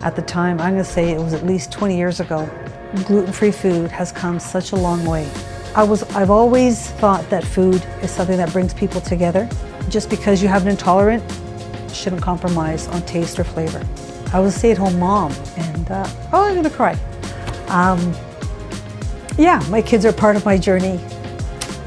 At the time, I'm going to say it was at least 20 years ago. Gluten-free food has come such a long way. I've always thought that food is something that brings people together. Just because you have an intolerant, shouldn't compromise on taste or flavor. I was a stay-at-home mom, and I'm gonna cry. Yeah, my kids are part of my journey.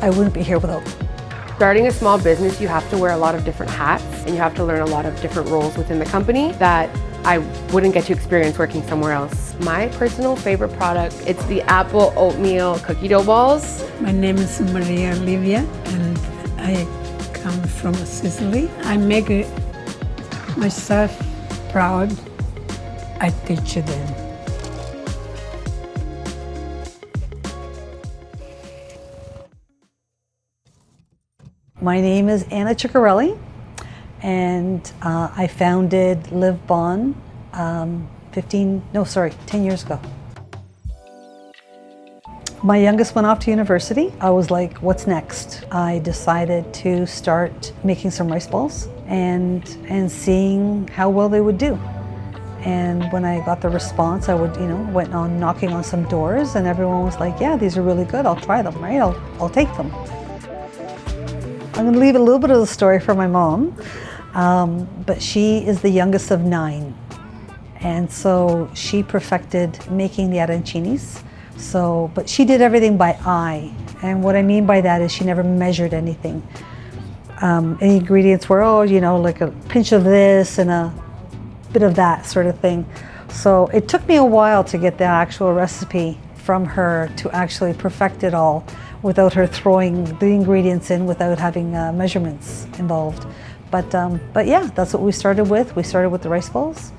I wouldn't be here without them. Starting a small business, you have to wear a lot of different hats, and you have to learn a lot of different roles within the company that I wouldn't get to experience working somewhere else. My personal favorite product, it's the apple oatmeal cookie dough balls. My name is Maria Livia, and I come from Sicily. I make myself proud. I teach them. My name is Anna Corelli, and I founded LivBon 10 years ago. My youngest went off to university. I was like, what's next? I decided to start making some rice balls and seeing how well they would do. And when I got the response, I went on knocking on some doors, and everyone was like, yeah, these are really good. I'll try them, right? I'll take them. I'm going to leave a little bit of the story for my mom, but she is the youngest of 9. And so she perfected making the arancinis. But she did everything by eye. And what I mean by that is she never measured anything. Any ingredients were, like a pinch of this and a bit of that sort of thing. So it took me a while to get the actual recipe from her to actually perfect it all without her throwing the ingredients in without having measurements involved. But yeah, that's what we started with. We started with the rice balls.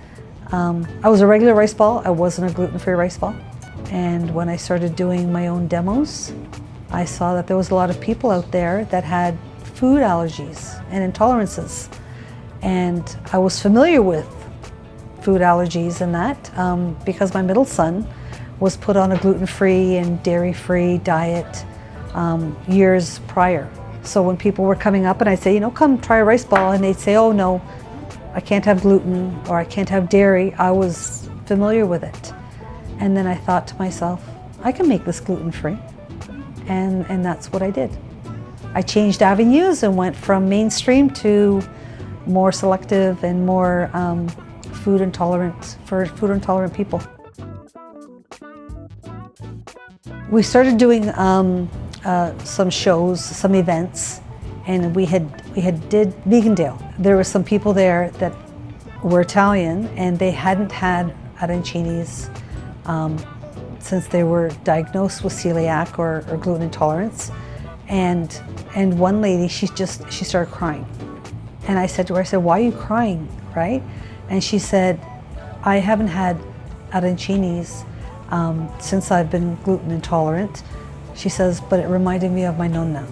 I was a regular rice ball. I wasn't a gluten-free rice ball. And when I started doing my own demos, I saw that there was a lot of people out there that had food allergies and intolerances. And I was familiar with food allergies and that because my middle son was put on a gluten-free and dairy-free diet years prior. So when people were coming up and I'd say, come try a rice ball, and they'd say, oh no, I can't have gluten or I can't have dairy, I was familiar with it. And then I thought to myself, I can make this gluten-free. And that's what I did. I changed avenues and went from mainstream to more selective and more food intolerant people. We started doing some shows, some events, and we did Vegan Dale. There were some people there that were Italian, and they hadn't had arancinis since they were diagnosed with celiac or gluten intolerance. And one lady, she started crying. And I said to her, why are you crying, right? And she said, I haven't had arancinis since I've been gluten intolerant. She says, but it reminded me of my Nonna.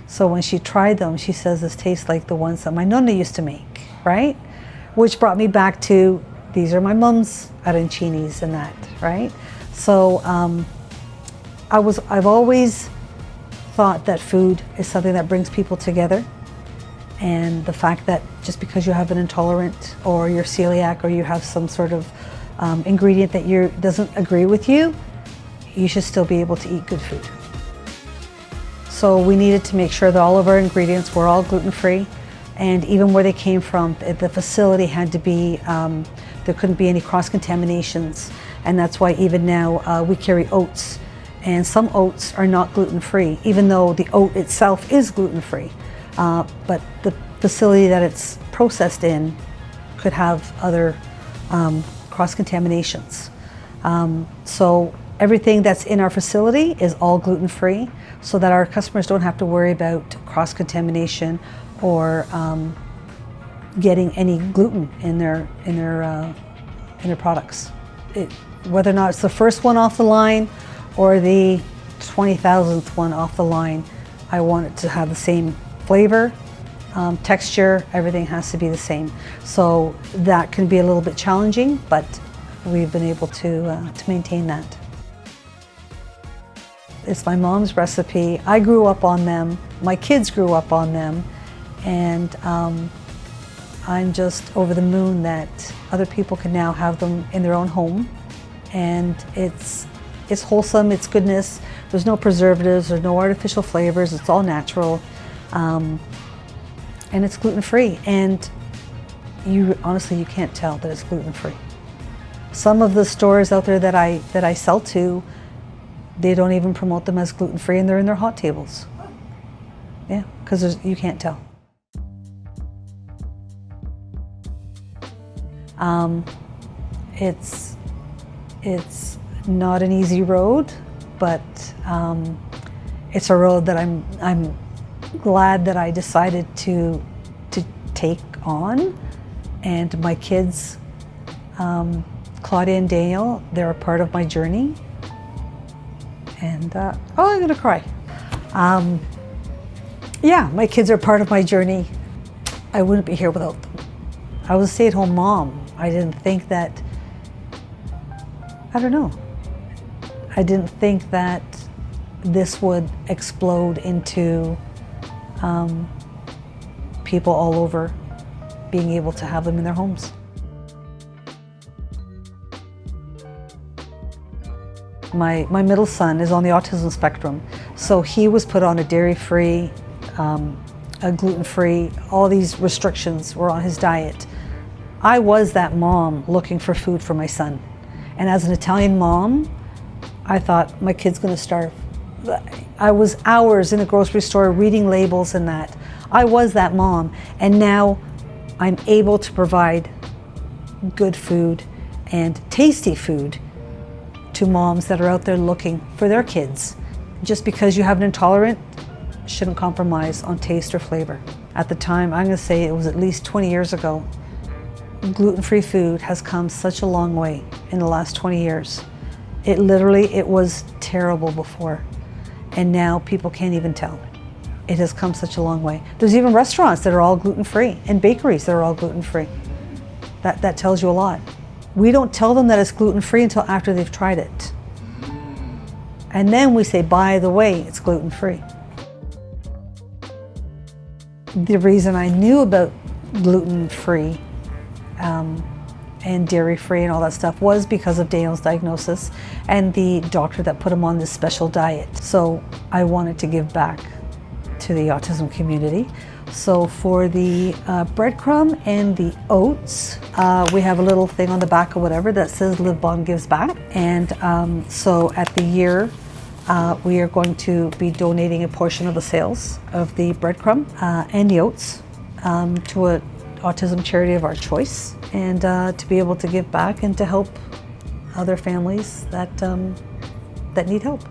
So when she tried them, she says, this tastes like the ones that my Nonna used to make, right? Which brought me back to, these are my mom's arancinis and that, right? So I've always thought that food is something that brings people together. And the fact that just because you have an intolerant or you're celiac or you have some sort of ingredient that doesn't agree with you, you should still be able to eat good food. So we needed to make sure that all of our ingredients were all gluten-free, and even where they came from, the facility had to be, there couldn't be any cross-contaminations, and that's why even now we carry oats, and some oats are not gluten-free, even though the oat itself is gluten-free, but the facility that it's processed in could have other cross-contaminations. So everything that's in our facility is all gluten-free, so that our customers don't have to worry about cross-contamination or getting any gluten in their products. Whether or not it's the first one off the line or the 20,000th one off the line, I want it to have the same flavor, texture, everything has to be the same. So that can be a little bit challenging, but we've been able to maintain that. It's my mom's recipe. I grew up on them. My kids grew up on them. And I'm just over the moon that other people can now have them in their own home. And it's wholesome, it's goodness. There's no preservatives, there's no artificial flavors, it's all natural. And it's gluten-free. And honestly, you can't tell that it's gluten-free. Some of the stores out there that I sell to, they don't even promote them as gluten-free, and they're in their hot tables. Yeah, because you can't tell. It's not an easy road, but it's a road that I'm glad that I decided to take on. And my kids, Claudia and Daniel, they're a part of my journey. And I'm gonna cry. Yeah, my kids are part of my journey. I wouldn't be here without them. I was a stay-at-home mom. I didn't think that, I don't know. I didn't think that this would explode into people all over being able to have them in their homes. My middle son is on the autism spectrum, so he was put on a dairy-free, a gluten-free, all these restrictions were on his diet. I was that mom looking for food for my son. And as an Italian mom, I thought my kid's gonna starve. I was hours in a grocery store reading labels and that. I was that mom, and now I'm able to provide good food and tasty food to moms that are out there looking for their kids. Just because you have an intolerant shouldn't compromise on taste or flavor. At the time, I'm gonna say it was at least 20 years ago, gluten-free food has come such a long way in the last 20 years. It was terrible before, and now people can't even tell. It has come such a long way. There's even restaurants that are all gluten-free and bakeries that are all gluten-free. That tells you a lot. We don't tell them that it's gluten-free until after they've tried it. And then we say, by the way, it's gluten-free. The reason I knew about gluten-free and dairy-free and all that stuff was because of Daniel's diagnosis and the doctor that put him on this special diet. So I wanted to give back to the autism community. So for the breadcrumb and the oats, we have a little thing on the back or whatever that says LivBon Gives Back. And so at the year, we are going to be donating a portion of the sales of the breadcrumb and the oats to an autism charity of our choice, and to be able to give back and to help other families that need help.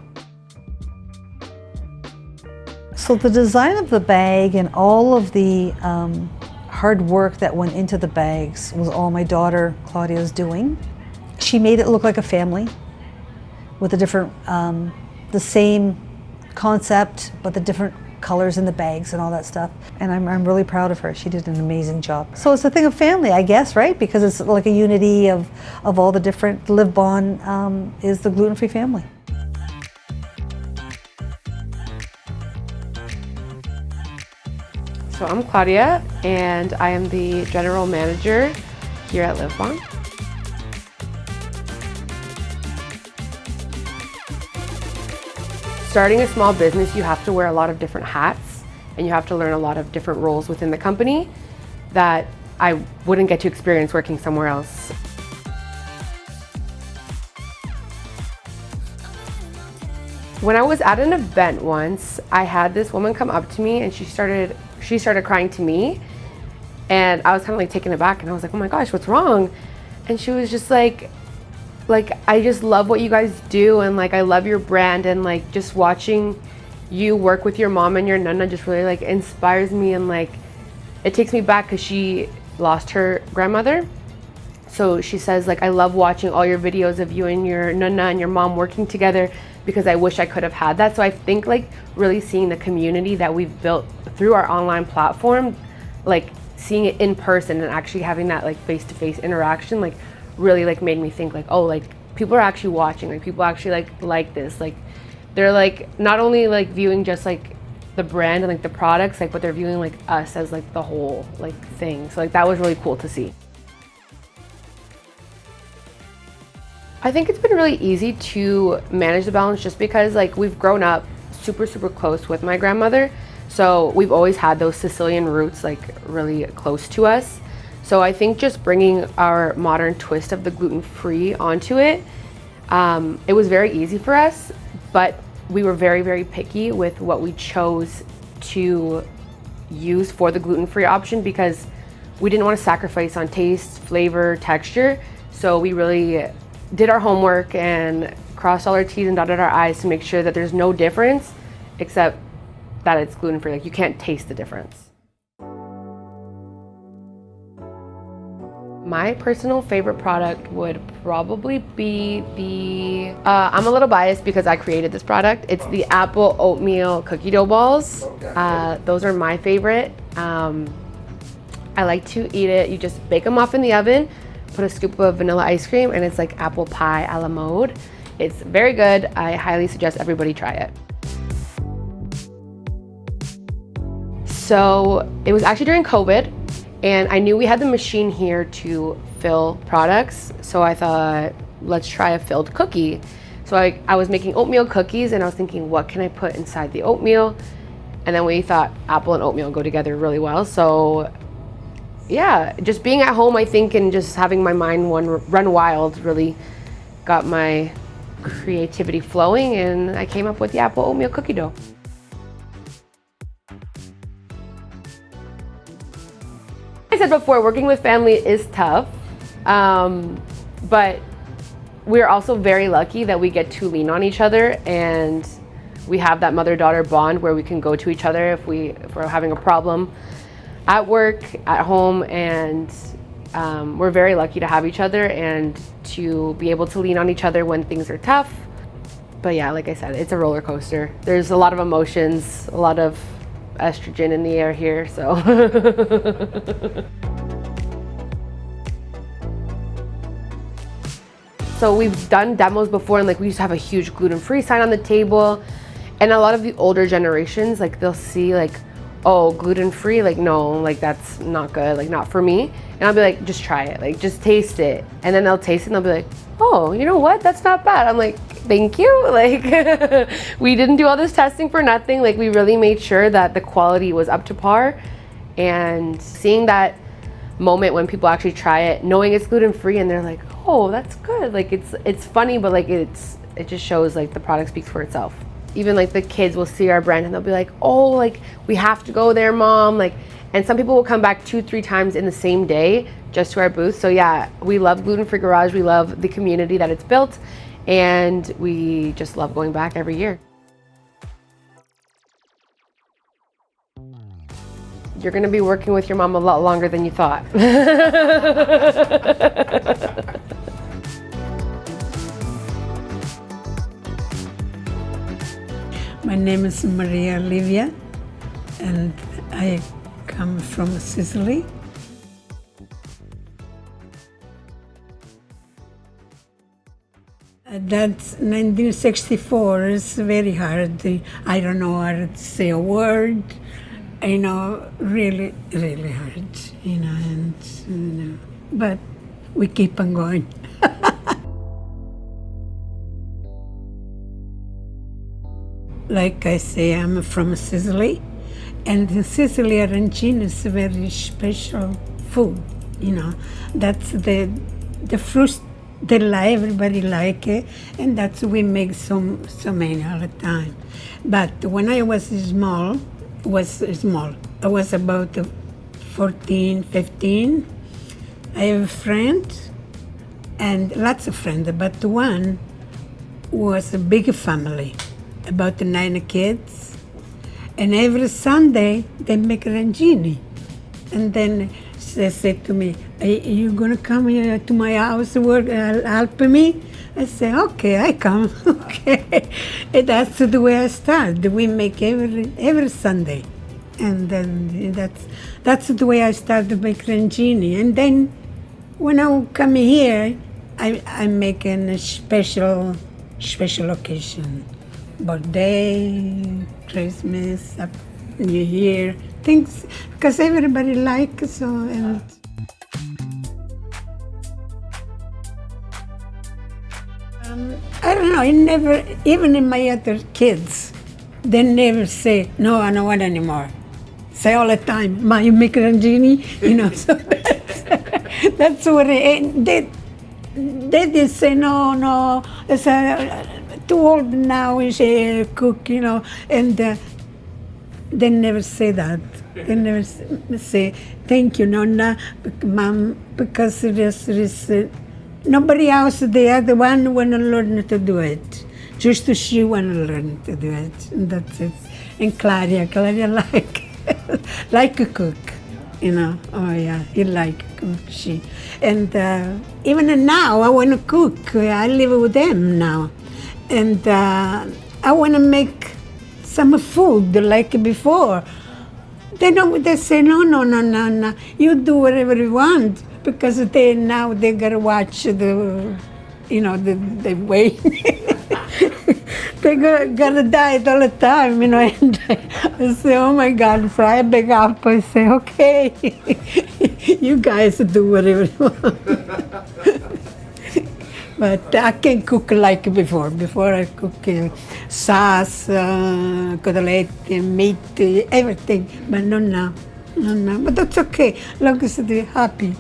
So the design of the bag and all of the hard work that went into the bags was all my daughter Claudia's doing. She made it look like a family with a different, the same concept, but the different colors in the bags and all that stuff. And I'm really proud of her. She did an amazing job. So it's a thing of family, I guess, right? Because it's like a unity of all the different, LivBon is the gluten-free family. So I'm Claudia, and I am the general manager here at LivBon. Starting a small business, you have to wear a lot of different hats, and you have to learn a lot of different roles within the company that I wouldn't get to experience working somewhere else. When I was at an event once, I had this woman come up to me and she started crying to me, and I was kind of like taken aback, and I was like, oh my gosh, what's wrong? And she was just like I just love what you guys do, and like I love your brand, and like just watching you work with your mom and your Nonna just really like inspires me, and like it takes me back because she lost her grandmother. So she says, like, I love watching all your videos of you and your Nonna and your mom working together because I wish I could have had that. So I think like really seeing the community that we've built through our online platform, like seeing it in person and actually having that like face-to-face interaction, like really like made me think like, oh, like people are actually watching, like people actually like this, like they're like not only like viewing just like the brand and like the products, like what they're viewing like us as like the whole like thing. So like that was really cool to see. I think it's been really easy to manage the balance just because like we've grown up super close with my grandmother. So we've always had those Sicilian roots like really close to us. So I think just bringing our modern twist of the gluten-free onto it, it was very easy for us, but we were very picky with what we chose to use for the gluten-free option because we didn't want to sacrifice on taste, flavor, texture. So we really did our homework and crossed all our T's and dotted our I's to make sure that there's no difference except that it's gluten-free. Like you can't taste the difference. My personal favorite product would probably be the, I'm a little biased because I created this product. It's the apple oatmeal cookie dough balls. Those are my favorite. I like to eat it. You just bake them off in the oven, put a scoop of vanilla ice cream, and it's like apple pie a la mode. It's very good. I highly suggest everybody try it. So it was actually during COVID, and I knew we had the machine here to fill products. So I thought, let's try a filled cookie. So I was making oatmeal cookies and I was thinking, what can I put inside the oatmeal? And then we thought apple and oatmeal go together really well. So yeah, just being at home, I think, and just having my mind run wild really got my creativity flowing, and I came up with the apple oatmeal cookie dough. I said before, working with family is tough, but we're also very lucky that we get to lean on each other, and we have that mother-daughter bond where we can go to each other if we're having a problem at work, at home, and we're very lucky to have each other and to be able to lean on each other when things are tough. But yeah, like I said, it's a roller coaster. There's a lot of emotions, a lot of estrogen in the air here, so. So we've done demos before, and like we used to have a huge gluten-free sign on the table, and a lot of the older generations, like they'll see like, oh, gluten-free, like no, like that's not good, like not for me. And I'll be like, just try it, like just taste it. And then they'll taste it and they'll be like, oh, you know what, that's not bad. I'm like, thank you. Like we didn't do all this testing for nothing. Like we really made sure that the quality was up to par. And seeing that moment when people actually try it, knowing it's gluten-free, and they're like, oh, that's good. Like it's funny, but like it just shows like the product speaks for itself. Even like the kids will see our brand and they'll be like, oh, like we have to go there, mom. Like, and some people will come back 2-3 times in the same day just to our booth. So yeah, we love Gluten-Free Garage. We love the community that it's built, and we just love going back every year. You're gonna be working with your mom a lot longer than you thought. My name is Maria Livia, and I come from Sicily. That's 1964. It's very hard. I don't know how to say a word. You know, really hard. You know, and you know, but we keep on going. Like I say, I'm from Sicily, and in Sicily, arancini is a very special food. You know, that's the fruit everybody like it, and that's we make so many all the time. But when I was small, I was about 14, 15. I have a friend, and lots of friends, but one was a big family. About 9 kids, and every Sunday they make arancini. And then they said to me, are you gonna come here to my house work, help me? I say, okay, I come. Okay. And that's the way I started. We make every Sunday. And then that's the way I started to make arancini. And then when I come here, I'm making a special occasion. birthday, Christmas, New Year, things, because everybody likes so. And I don't know, I never, even in my other kids, they never say, no, I don't want anymore. Say all the time, Ma, you make arancini? So that's what they did say, no, it's too old now, she cook, and they never say that. They never say, thank you, Nonna, Mom, because there is nobody else, the other one want to learn to do it. Just she want to learn to do it, and that's it. And Claudia like to cook, Oh yeah, he like to cook, she. And even now, I want to cook. I live with them now. And I want to make some food like before. They say, no, you do whatever you want. Because now they gotta watch the weight. They gotta diet all the time, And I say, oh my God, so I beg up. I say, okay, you guys do whatever you want. But I can cook like before. Before I cook sauce, cotolette, meat, everything. But not now. But that's okay, as long as they're happy,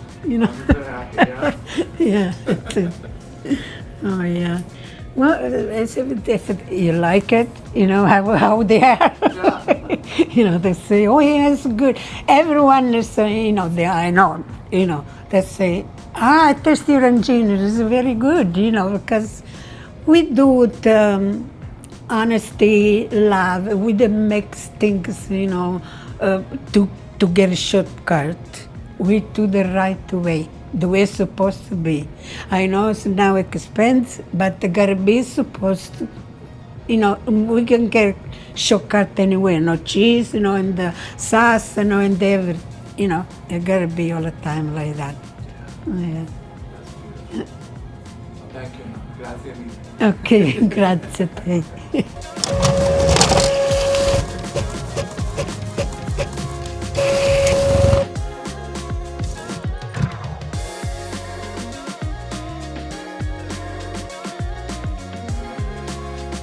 Yeah. Oh yeah. Well, if you like it, how they are. They say, oh yes, good. Everyone is, I know, they say, I taste your arancini, it's very good, because we do it, honesty, love, we don't mix things, to get a shortcut. We do the right way, the way it's supposed to be. I know it's now expensive, but it gotta be supposed to, we can get shortcut anyway, cheese, and the sauce, and everything, it gotta be all the time like that. Yeah. Thank you. Grazie. Okay, grazie a te.